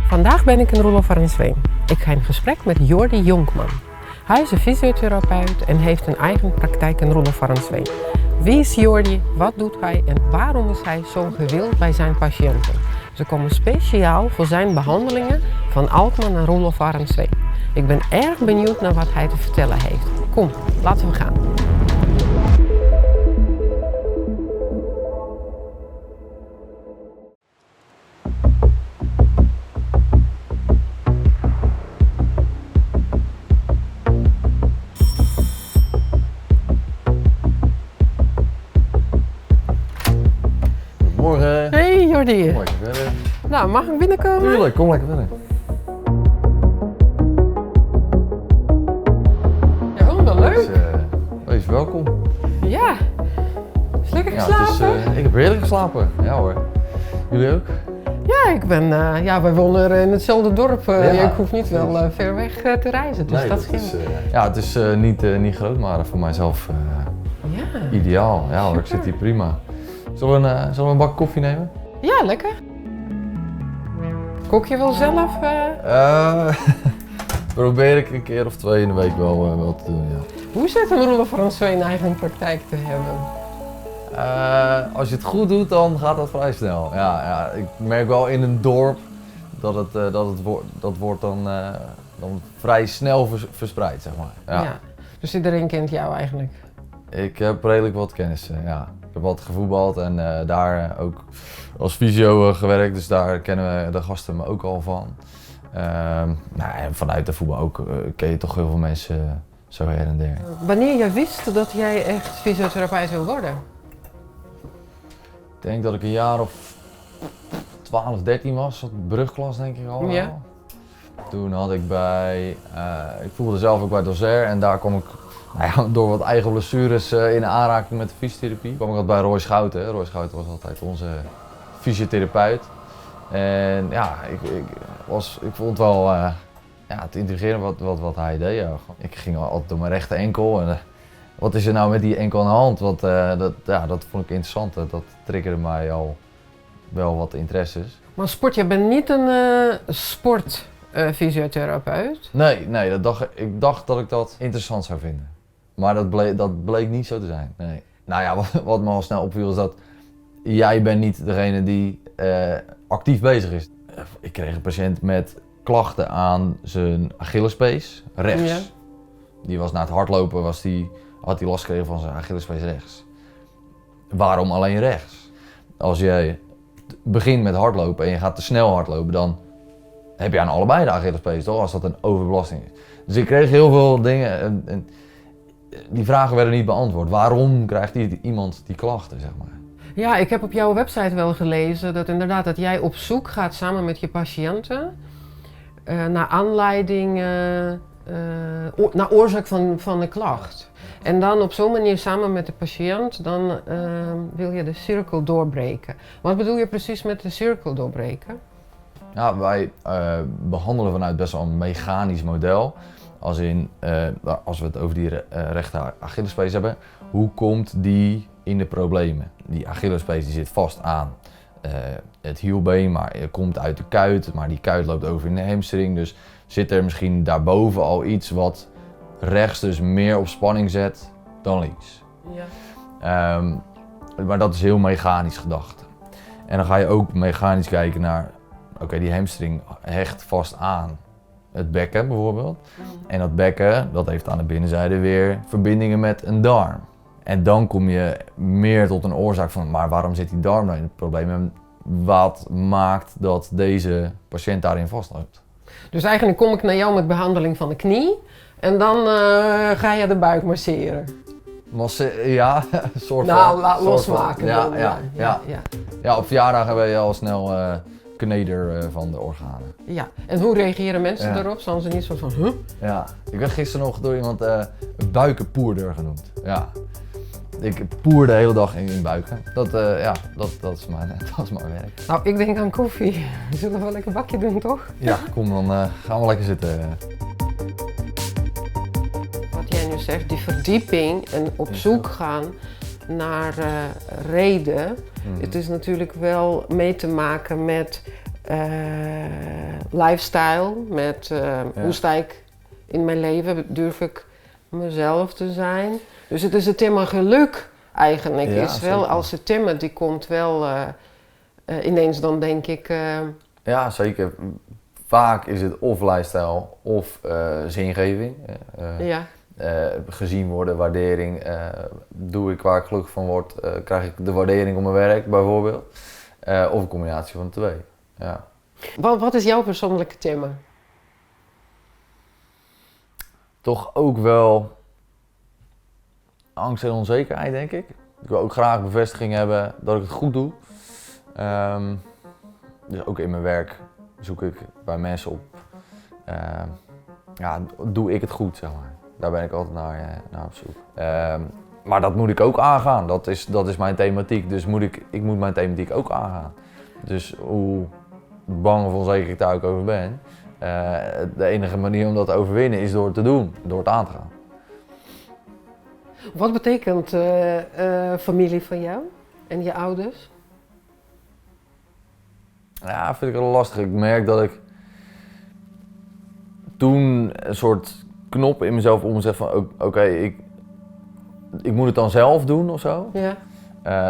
Vandaag ben ik in Roelof Arendsveen. Ik ga in gesprek met Jordi Jonkman. Hij is een fysiotherapeut en heeft een eigen praktijk in Roelof Arendsveen. Wie is Jordi, wat doet hij en waarom is hij zo gewild bij zijn patiënten? Ze komen speciaal voor zijn behandelingen van Alkmaar naar Roelof Arendsveen. Ik ben erg benieuwd naar wat hij te vertellen heeft. Kom, laten we gaan. Goedemorgen. Hey Jordi. Kom lekker verder. Nou, mag ik binnenkomen? Tuurlijk, kom lekker verder. Ja, oh, wel leuk. Wees welkom. Ja. Is lekker Ja, geslapen? ik heb heerlijk geslapen. Ja hoor. Jullie ook? Ja, ik ben, wij wonen in hetzelfde dorp. Ja, Ik hoef niet wel ver weg te reizen, dus Nee, dat is, scheelt. het is niet groot, maar voor mijzelf Ja. ideaal. Ja hoor, ik zit hier prima. Zullen we een bak koffie nemen? Ja, lekker. Kook je wel zelf? Probeer ik een keer of 2 in de week wel te doen, ja. Hoe is het om Roelof Arendsveen een eigen praktijk te hebben? Als je het goed doet, dan gaat dat vrij snel. Ja, ik merk wel in een dorp dat wordt dan vrij snel verspreid, zeg maar. Ja. Dus iedereen kent jou eigenlijk? Ik heb redelijk wat kennis, ja. Ik heb wat gevoetbald en daar ook als fysio gewerkt, dus daar kennen we de gasten me ook al van. En vanuit de voetbal ook ken je toch heel veel mensen zo her en der. Wanneer je wist dat jij echt fysiotherapeut wil worden? Ik denk dat ik een jaar of 12, 13 was, brugklas denk ik al. Ja. Toen had ik ik voelde zelf ook bij Dozer en daar kwam ik door wat eigen blessures in aanraking met de fysiotherapie. Kwam ik altijd bij Roy Schouten. Roy Schouten was altijd onze fysiotherapeut. En ja, ik vond het wel het intrigerend wat hij deed. Ja. Ik ging altijd door mijn rechte enkel. En, wat is er nou met die enkel aan de hand? Dat vond ik interessant. Dat triggerde mij al wel wat interesses. Maar je bent niet een sportfysiotherapeut? Nee, ik dacht dat ik dat interessant zou vinden. Maar dat bleek niet zo te zijn. Nee. Nou ja, wat me al snel opviel is dat jij bent niet degene die actief bezig is. Ik kreeg een patiënt met klachten aan zijn Achillespees rechts. Ja. Die was na het hardlopen had hij last gekregen van zijn Achillespees rechts. Waarom alleen rechts? Als jij begint met hardlopen en je gaat te snel hardlopen, dan heb je aan allebei de Achillespees, toch? Als dat een overbelasting is. Dus ik kreeg heel veel dingen en die vragen werden niet beantwoord. Waarom krijgt iemand die klachten, zeg maar? Ja, ik heb op jouw website wel gelezen dat jij op zoek gaat samen met je patiënten naar aanleiding, naar oorzaak van de klacht. En dan op zo'n manier samen met de patiënt, dan wil je de cirkel doorbreken. Wat bedoel je precies met de cirkel doorbreken? Ja, wij behandelen vanuit best wel een mechanisch model. Als we het over die rechte Achillespees hebben, hoe komt die in de problemen? Die Achillespees die zit vast aan het hielbeen, maar komt uit de kuit, maar die kuit loopt over in de hamstring. Dus zit er misschien daarboven al iets wat rechts dus meer op spanning zet dan links. Ja. Maar dat is heel mechanisch gedacht. En dan ga je ook mechanisch kijken naar, die hamstring hecht vast aan het bekken bijvoorbeeld. En dat bekken, dat heeft aan de binnenzijde weer verbindingen met een darm. En dan kom je meer tot een oorzaak van, maar waarom zit die darm nou in het probleem? En wat maakt dat deze patiënt daarin vastloopt? Dus eigenlijk kom ik naar jou met behandeling van de knie en dan ga je de buik masseren. Ja, een soort van. Losmaken. Ja. Ja, op verjaardagen ben je al snel kneder van de organen. Ja, en hoe reageren mensen daarop? Zijn ze niet zo van, huh? Ja, ik werd gisteren nog door iemand buikenpoerder genoemd. Ja. Ik poer de hele dag in buiken. Dat is mijn werk. Nou, ik denk aan koffie. Zullen we wel lekker een bakje doen, toch? Ja, kom dan gaan we lekker zitten. Wat jij nu zegt, die verdieping en op zoek gaan naar reden. Het is natuurlijk wel mee te maken met lifestyle, met hoe sta ik in mijn leven, durf ik mezelf te zijn. Dus het is het thema geluk eigenlijk, is wel zeker. als het thema die komt wel ineens dan denk ik... Ja, zeker. Vaak is het of lifestyle of zingeving. Gezien worden, waardering. Doe ik waar ik gelukkig van word, krijg ik de waardering op mijn werk bijvoorbeeld. Of een combinatie van de twee. Ja. Wat is jouw persoonlijke thema? Toch ook wel angst en onzekerheid, denk ik. Ik wil ook graag bevestiging hebben dat ik het goed doe. Dus ook in mijn werk zoek ik bij mensen op. Doe ik het goed, zeg maar. Daar ben ik altijd naar op zoek. Maar dat moet ik ook aangaan. Dat is mijn thematiek. Dus ik moet mijn thematiek ook aangaan. Dus hoe bang of onzeker ik daar ook over ben. De enige manier om dat te overwinnen is door het te doen. Door het aan te gaan. Wat betekent familie van jou en je ouders? Ja, vind ik wel lastig. Ik merk dat ik toen een soort knop in mezelf omzet van oké, ik moet het dan zelf doen of zo. Ja.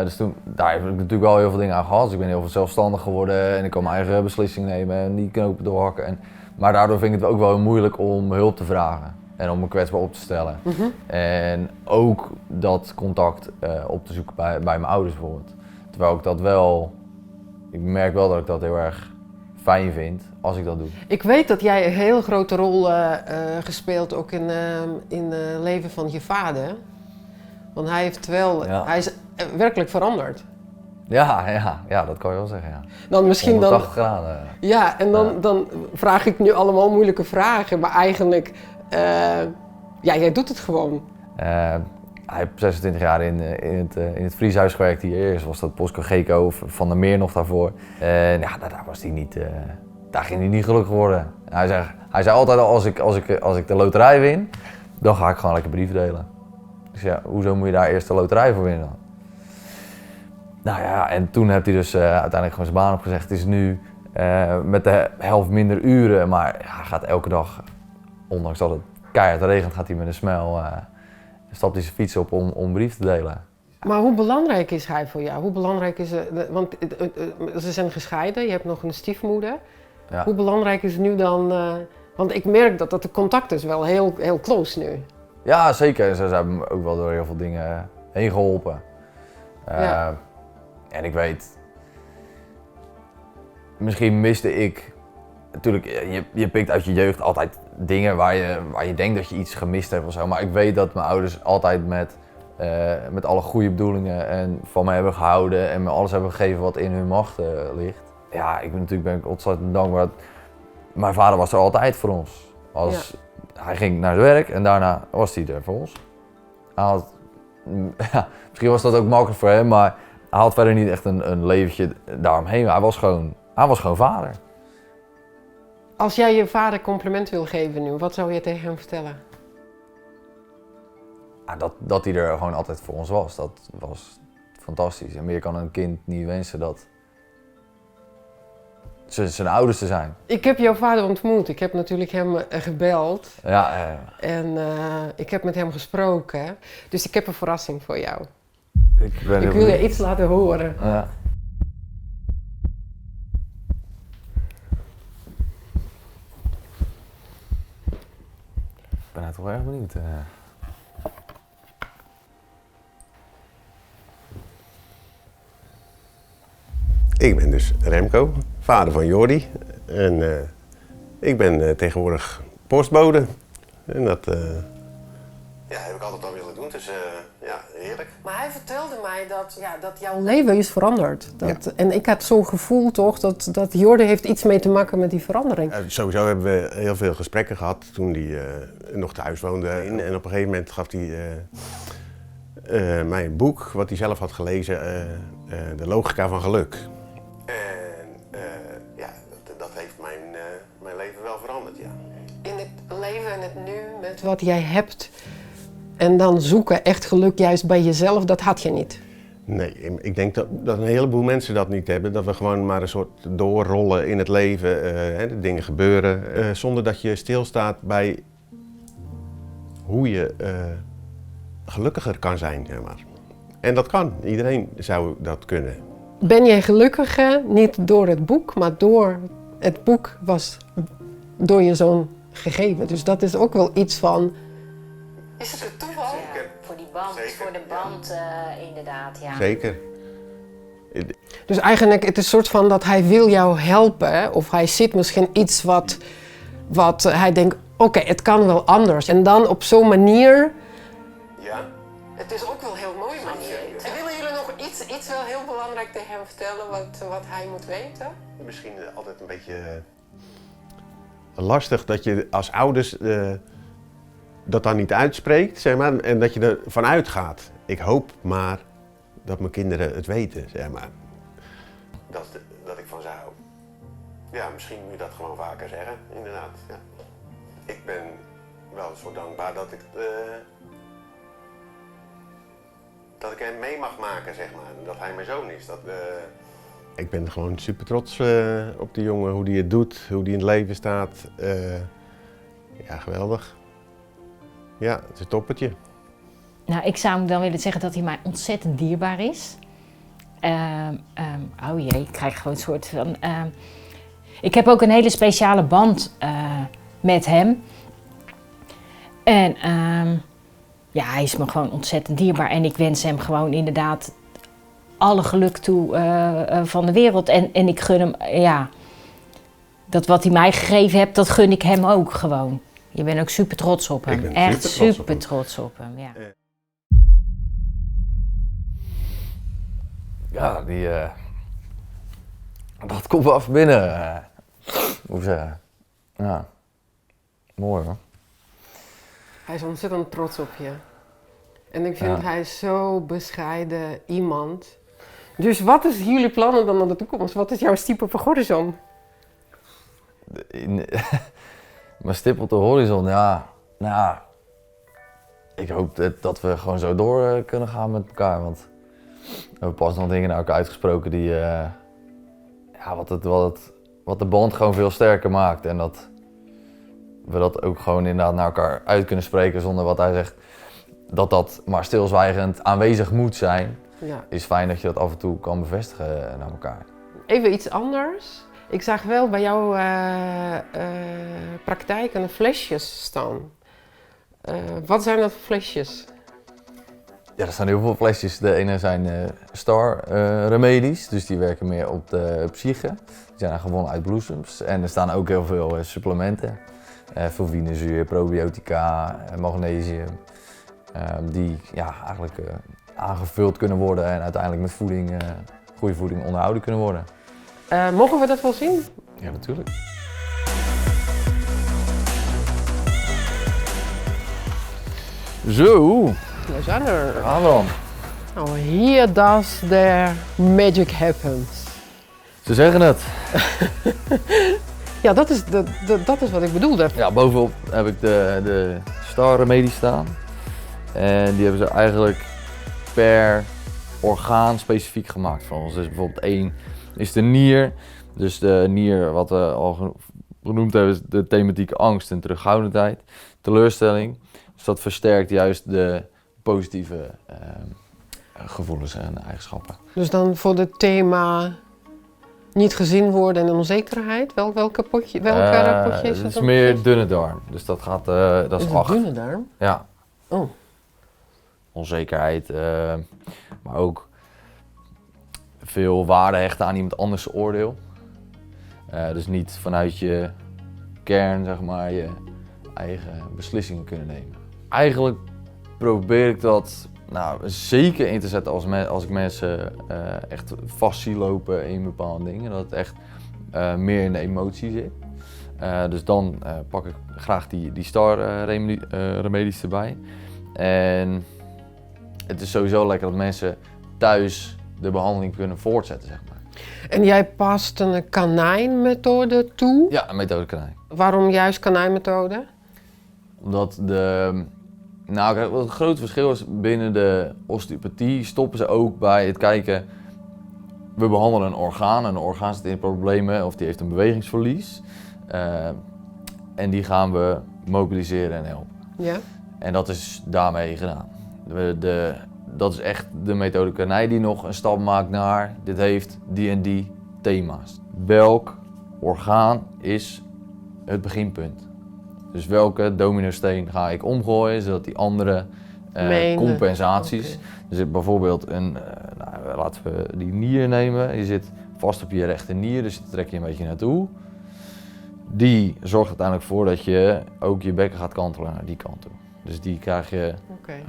Dus daar heb ik natuurlijk wel heel veel dingen aan gehad. Dus ik ben heel veel zelfstandig geworden en ik kan mijn eigen beslissingen nemen en die knopen doorhakken. Maar daardoor vind ik het ook wel heel moeilijk om hulp te vragen en om me kwetsbaar op te stellen. Mm-hmm. En ook dat contact op te zoeken bij mijn ouders bijvoorbeeld. Terwijl ik dat wel, ik merk wel dat ik dat heel erg fijn vind als ik dat doe. Ik weet dat jij een heel grote rol gespeeld ook in het leven van je vader. Want hij heeft hij is werkelijk veranderd. Ja, dat kan je wel zeggen, ja. Dan misschien 180 graden. Ja, en dan vraag ik nu allemaal moeilijke vragen, maar eigenlijk, jij doet het gewoon. Hij heeft 26 jaar in het Vrieshuis gewerkt hier. Eerst was dat Posco Geco, Van der Meer nog daarvoor. En daar was hij niet, daar ging hij niet gelukkig worden. Hij zei altijd al, als ik de loterij win, dan ga ik gewoon lekker brieven delen. Dus ja, hoezo moet je daar eerst de loterij voor winnen dan? Nou ja, en toen heeft hij dus uiteindelijk gewoon zijn baan opgezegd. Het is nu met de helft minder uren, maar hij gaat elke dag, ondanks dat het keihard regent, gaat hij met een smel, stapt hij zijn fiets op om brief te delen. Maar hoe belangrijk is hij voor jou? Hoe belangrijk is want ze zijn gescheiden, je hebt nog een stiefmoeder. Ja. Hoe belangrijk is het nu dan, want ik merk dat de contact is wel heel, heel close nu. Ja, zeker. Ze hebben me ook wel door heel veel dingen heen geholpen. En ik weet, misschien miste ik, natuurlijk, je pikt uit je jeugd altijd dingen waar je denkt dat je iets gemist hebt of zo. Maar ik weet dat mijn ouders altijd met alle goede bedoelingen en van mij hebben gehouden en me alles hebben gegeven wat in hun macht ligt. Ja, ben ik ontzettend dankbaar. Mijn vader was er altijd voor ons. Hij ging naar zijn werk en daarna was hij er voor ons. Misschien was dat ook makkelijk voor hem, maar hij had verder niet echt een leventje daaromheen. Hij was gewoon vader. Als jij je vader compliment wil geven nu, wat zou je tegen hem vertellen? Ja, dat hij er gewoon altijd voor ons was, dat was fantastisch. En meer kan een kind niet wensen dat zijn ouders te zijn. Ik heb jouw vader ontmoet. Ik heb natuurlijk hem gebeld. Ja. En ik heb met hem gesproken. Dus ik heb een verrassing voor jou. Ik wil je iets laten horen. Ja. Ik ben toch wel erg benieuwd. Ik ben dus Remco, vader van Jordi. En ik ben tegenwoordig postbode. En dat heb ik altijd al willen doen, dus heerlijk. Maar hij vertelde mij dat jouw leven is veranderd. En ik had zo'n gevoel toch dat Jordi heeft iets mee te maken met die verandering. Sowieso hebben we heel veel gesprekken gehad toen hij nog thuis woonde. En op een gegeven moment gaf hij mij een boek wat hij zelf had gelezen, De Logica van Geluk. Dat heeft mijn leven wel veranderd, ja. In het leven en het nu, met wat jij hebt en dan zoeken echt geluk juist bij jezelf, dat had je niet. Nee, ik denk dat een heleboel mensen dat niet hebben. Dat we gewoon maar een soort doorrollen in het leven. De dingen gebeuren zonder dat je stilstaat bij hoe je gelukkiger kan zijn. Zeg maar. En dat kan. Iedereen zou dat kunnen. Ben jij gelukkiger niet door het boek, maar door het boek was door je zoon gegeven. Dus dat is ook wel iets van... Is het een toeval? Zeker. Ja, voor die band, Zeker, voor de band inderdaad, ja. Zeker. Dus eigenlijk het is een soort van dat hij wil jou helpen. Of hij ziet misschien iets wat hij denkt, oké, het kan wel anders. En dan op zo'n manier... Ja. Het is ook wel heel mooi manier. En willen jullie nog iets wel heel belangrijk tegen hem vertellen wat hij moet weten? Misschien altijd een beetje lastig dat je als ouders dat dan niet uitspreekt, zeg maar, en dat je ervan uitgaat. Ik hoop maar dat mijn kinderen het weten, zeg maar. Dat ik van ze hou. Ja, misschien moet je dat gewoon vaker zeggen, inderdaad. Ja. Ik ben wel zo dankbaar dat ik hem mee mag maken, zeg maar. Dat hij mijn zoon is. Ik ben gewoon super trots op die jongen, hoe hij het doet, hoe hij in het leven staat. Ja, geweldig. Ja, het is een toppertje. Nou, ik zou hem dan willen zeggen dat hij mij ontzettend dierbaar is. Oh jee, ik krijg gewoon een soort van... ik heb ook een hele speciale band met hem. En ja, hij is me gewoon ontzettend dierbaar. En ik wens hem gewoon inderdaad alle geluk toe van de wereld. En ik gun hem, ja... Dat wat hij mij gegeven hebt, dat gun ik hem ook gewoon. Je bent ook super trots op hem. Ik ben echt super trots op hem, ja. Ja, dat komt wel even binnen. Moet ik zeggen. Ja, mooi hoor. Hij is ontzettend trots op je. En ik vind hij zo bescheiden iemand. Dus wat is jullie plannen dan naar de toekomst? Wat is jouw stip op de horizon? Mijn stip op de horizon, ja. Nou, ik hoop dat we gewoon zo door kunnen gaan met elkaar. Want we hebben pas nog dingen naar elkaar uitgesproken die... wat de band gewoon veel sterker maakt. En dat we dat ook gewoon inderdaad naar elkaar uit kunnen spreken zonder wat hij zegt. Dat maar stilzwijgend aanwezig moet zijn. Ja. Is fijn dat je dat af en toe kan bevestigen naar elkaar. Even iets anders. Ik zag wel bij jouw praktijk een flesjes staan. Wat zijn dat voor flesjes? Ja, er staan heel veel flesjes. De ene zijn Star remedies, dus die werken meer op de psyche. Die zijn gewonnen uit bloesems. En er staan ook heel veel supplementen. Fulvinezuur, probiotica, magnesium. Die ja, eigenlijk aangevuld kunnen worden en uiteindelijk met voeding, goede voeding onderhouden kunnen worden. Mogen we dat wel zien? Ja, natuurlijk. Zo, We zijn er. gaan we dan. Nou, here does the magic happens. Ze zeggen het. Ja, dat is wat ik bedoelde. Ja, bovenop heb ik de Star remedies staan. En die hebben ze eigenlijk per orgaan specifiek gemaakt van ons. Dus bijvoorbeeld 1 is de nier. Dus de nier, wat we al genoemd hebben, is de thematiek angst en terughoudendheid, teleurstelling. Dus dat versterkt juist de positieve gevoelens en eigenschappen. Dus dan voor het thema niet gezien worden en onzekerheid, welke potje is het? het? is meer dunne darm, dus dat gaat, dat is 8. Dunne darm? Ja. Oh. Onzekerheid, maar ook veel waarde hechten aan iemand anders oordeel. Dus niet vanuit je kern, zeg maar, je eigen beslissingen kunnen nemen. Eigenlijk probeer ik dat zeker in te zetten als ik mensen echt vast zie lopen in bepaalde dingen. Dat het echt meer in de emotie zit. Dus dan pak ik graag die Star remedies erbij. En het is sowieso lekker dat mensen thuis de behandeling kunnen voortzetten, zeg maar. En jij past een kanijnmethode toe? Ja, een methode kanijn. Waarom juist kanijnmethode? Omdat Nou, kijk, wat het grote verschil is binnen de osteopathie stoppen ze ook bij het kijken. We behandelen een orgaan en een orgaan zit in problemen of die heeft een bewegingsverlies. En die gaan we mobiliseren en helpen. Ja. En dat is daarmee gedaan. Dat is echt de methodekernij die nog een stap maakt naar dit heeft die en die thema's. Welk orgaan is het beginpunt? Dus welke dominosteen ga ik omgooien zodat die andere compensaties. Dus bijvoorbeeld laten we die nier nemen. Je zit vast op je rechter nier, dus daar trek je een beetje naartoe. Die zorgt uiteindelijk voor dat je ook je bekken gaat kantelen naar die kant toe. Dus die krijg je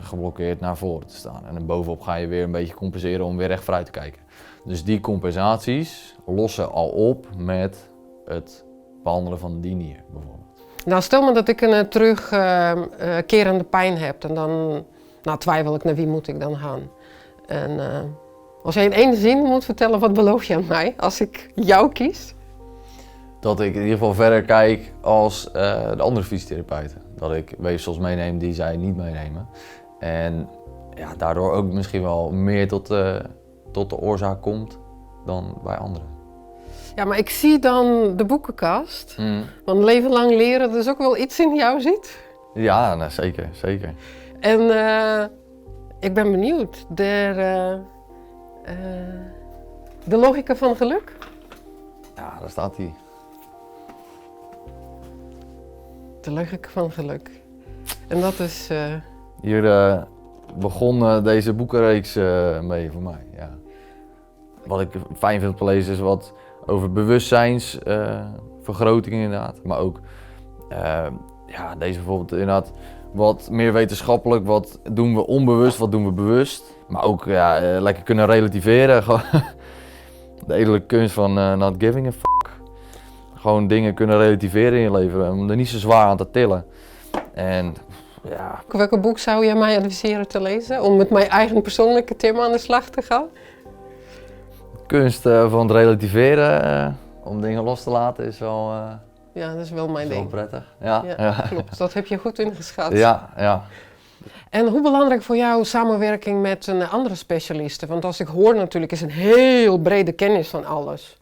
geblokkeerd naar voren te staan. En dan bovenop ga je weer een beetje compenseren om weer recht vooruit te kijken. Dus die compensaties lossen al op met het behandelen van die nier bijvoorbeeld. Nou, stel me dat ik een terugkerende pijn heb en dan twijfel ik naar wie moet ik dan gaan. En als je in één zin moet vertellen, wat beloof je aan mij als ik jou kies? Dat ik in ieder geval verder kijk als de andere fysiotherapeuten. Dat ik weefsels meeneem die zij niet meenemen. En ja, daardoor ook misschien wel meer tot de oorzaak komt dan bij anderen. Ja, maar ik zie dan de boekenkast. Want leven lang leren, dus ook wel iets in jou zit. Ja, nou, zeker, zeker. En ik ben benieuwd. De logica van geluk? Ja, daar staat hij. De logica van geluk. En dat is... Hier begon deze boekenreeks mee voor mij. Ja. Wat ik fijn vind om te lezen is wat over bewustzijnsvergroting inderdaad. Maar ook deze bijvoorbeeld inderdaad wat meer wetenschappelijk. Wat doen we onbewust, wat doen we bewust. Maar ook lekker kunnen relativeren. De edele kunst van not giving a fuck. Gewoon dingen kunnen relativeren in je leven. Om er niet zo zwaar aan te tillen. En ja. Welke boek zou jij mij adviseren te lezen om met mijn eigen persoonlijke thema aan de slag te gaan? Kunst van het relativeren, om dingen los te laten is wel, ja, dat is wel mijn ding. Prettig. Ja, klopt. Dat heb je goed ingeschat. Ja. En hoe belangrijk voor jou samenwerking met een andere specialisten? Want als ik hoor natuurlijk is een heel brede kennis van alles.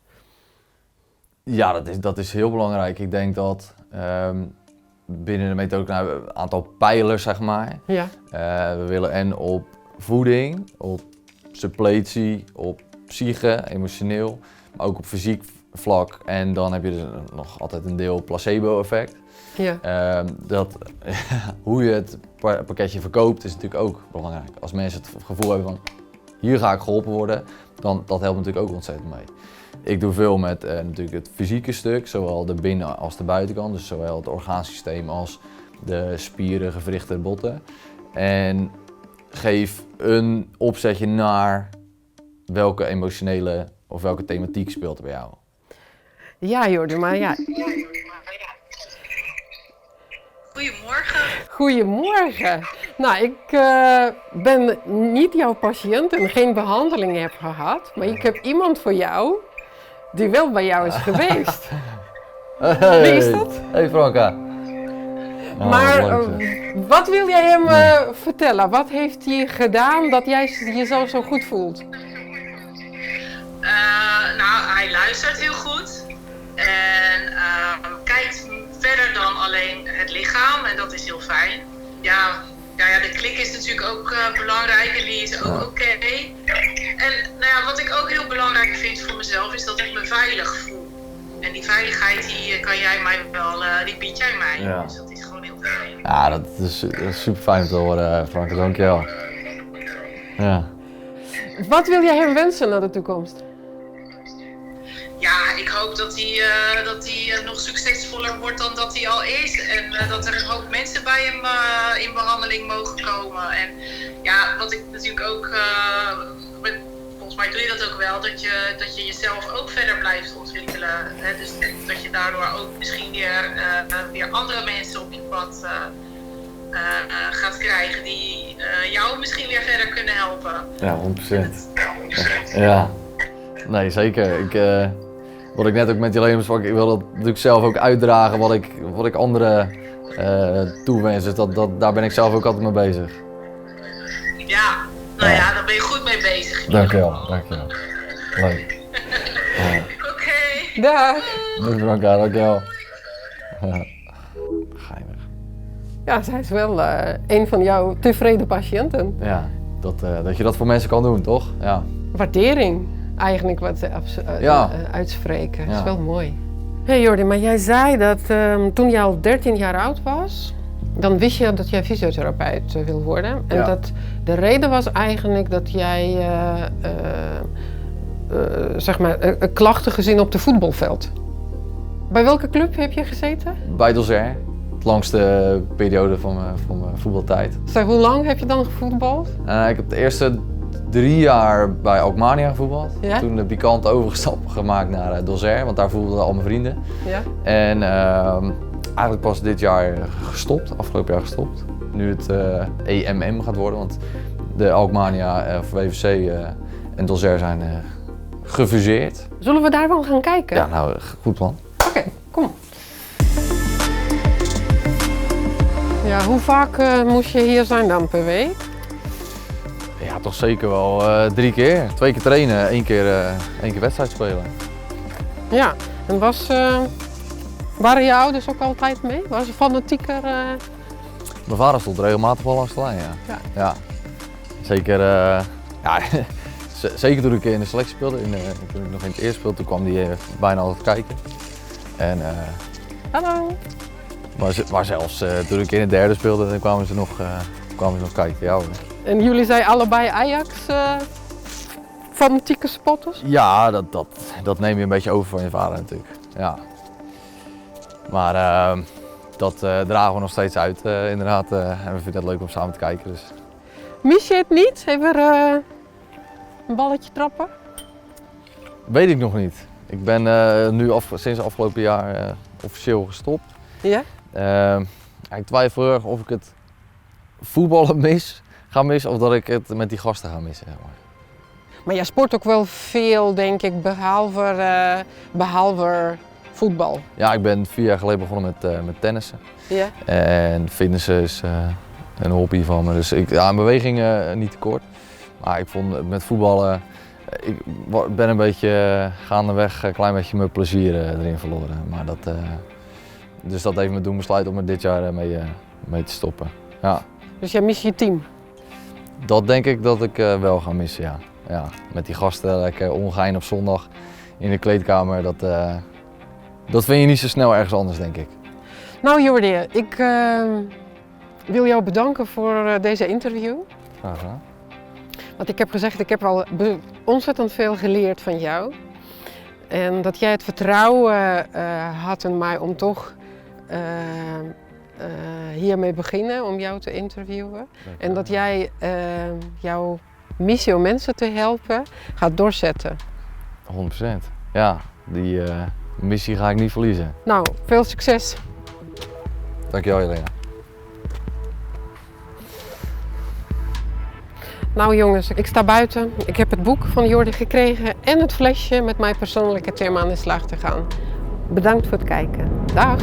Ja, dat is heel belangrijk. Ik denk dat binnen de methode een aantal pijlers, zeg maar. Ja. We willen en op voeding, op suppletie, op psyche, emotioneel, maar ook op fysiek vlak. En dan heb je dus nog altijd een deel placebo-effect. Ja. Hoe je het pakketje verkoopt is natuurlijk ook belangrijk. Als mensen het gevoel hebben van hier ga ik geholpen worden, dan dat helpt natuurlijk ook ontzettend mee. Ik doe veel met natuurlijk het fysieke stuk, zowel de binnen- als de buitenkant. Dus zowel het orgaansysteem als de spieren, gewrichten, botten. En geef een opzetje naar welke emotionele of welke thematiek speelt er bij jou. Ja, Jordi, maar ja. Goedemorgen. Goedemorgen. Nou, ik ben niet jouw patiënt en geen behandeling heb gehad, maar ik heb iemand voor jou die wel bij jou is geweest. Hey. Wie is dat? Hey Franka. Maar wat wil jij hem vertellen? Wat heeft hij gedaan dat jij jezelf zo goed voelt? Hij luistert heel goed en kijkt verder dan alleen het lichaam en dat is heel fijn. Ja, de klik is natuurlijk ook belangrijk en die is ook oké. En wat ik ook heel belangrijk vind voor mezelf is dat ik me veilig voel. En die veiligheid die kan jij mij wel, die bied jij mij. Ja. Dus dat is gewoon heel fijn. Ja, dat is super fijn om te horen, Franka. Dankjewel. Ja. Wat wil jij hem wensen naar de toekomst? Ja, ik hoop dat hij nog succesvoller wordt dan dat hij al is. En dat er een hoop mensen bij hem in behandeling mogen komen. En ja, wat ik natuurlijk ook, volgens mij doe je dat ook wel, dat je jezelf ook verder blijft ontwikkelen. Hè? Dus dat je daardoor ook misschien weer andere mensen op je pad gaat krijgen die jou misschien weer verder kunnen helpen. Ja, 100%. Ja. Nee, zeker. Wat ik net ook met Jelena besprak, ik wil dat natuurlijk zelf ook uitdragen wat ik anderen toewensen. Dus daar ben ik zelf ook altijd mee bezig. Ja, nou ja, daar ben je goed mee bezig. Dankjewel. Leuk. Oké. Dag! Dankjewel. Geinig. Ja, zij is wel een van jouw tevreden patiënten. Ja, dat je dat voor mensen kan doen, toch? Ja. Waardering eigenlijk wat ze uitspreken. Dat is wel mooi. Hey Jordi, maar jij zei dat toen je al 13 jaar oud was, dan wist je dat jij fysiotherapeut wil worden. En dat de reden was eigenlijk dat jij klachten gezien op de voetbalveld. Bij welke club heb je gezeten? Bij Dolzer. Het langste periode van mijn voetbaltijd. Zeg, hoe lang heb je dan gevoetbald? Ik heb de eerste 3 jaar bij Alkmaar gevoetbald. Ja? Toen de pikante overstap gemaakt naar Dolzer, want daar voetbalden al mijn vrienden. Ja. En eigenlijk pas dit jaar gestopt, afgelopen jaar gestopt. Nu het EMM gaat worden, want de Alkmaar, VVC en Dolzer zijn gefuseerd. Zullen we daar wel gaan kijken? Ja, nou, goed plan. Oké, kom. Ja, hoe vaak moest je hier zijn dan per week? Ja, toch zeker wel 3 keer. 2 keer trainen, 1 keer wedstrijd spelen. Ja, en waren je ouders ook altijd mee? Was ze fanatieker? Mijn vader stond regelmatig wel langs de lijn, ja. Zeker, zeker toen ik in de selectie speelde, toen ik nog in het eerste speelde, toen kwam hij bijna altijd kijken. En, Hallo. Maar zelfs toen ik in het derde speelde, dan kwamen ze nog kijken. Ja, hoor. En jullie zijn allebei Ajax fanatieke spotters? Ja, dat neem je een beetje over van je vader natuurlijk. Ja. Maar dat dragen we nog steeds uit inderdaad. En we vinden het leuk om samen te kijken. Dus. Mis je het niet? Even een balletje trappen? Weet ik nog niet. Ik ben nu sinds afgelopen jaar officieel gestopt. Ja? Ik twijfel heel erg of ik het voetballen ga missen of dat ik het met die gasten ga missen. Zeg maar. Maar jij sport ook wel veel, denk ik, behalve voetbal. Ja, ik ben 4 jaar geleden begonnen met tennissen. Ja? En fitnessen is een hobby van me. Dus aan beweging niet tekort. Maar ik vond met voetballen, ik ben een beetje gaandeweg een klein beetje mijn plezier erin verloren. Maar dus dat heeft me doen besluiten om er dit jaar mee te stoppen. Ja. Dus jij mist je team? Dat denk ik dat ik wel ga missen, ja. Ja. Met die gasten lekker ongein op zondag in de kleedkamer, dat vind je niet zo snel ergens anders, denk ik. Nou Jordi, ik wil jou bedanken voor deze interview. Graag gedaan. Want ik heb gezegd, ik heb al ontzettend veel geleerd van jou. En dat jij het vertrouwen had in mij om toch hiermee beginnen, om jou te interviewen. En dat jij jouw missie om mensen te helpen gaat doorzetten. 100%. Ja, die missie ga ik niet verliezen. Nou, veel succes. Dankjewel, Jelena. Nou jongens, ik sta buiten. Ik heb het boek van Jordi gekregen en het flesje met mijn persoonlijke thema aan de slag te gaan. Bedankt voor het kijken. Dag!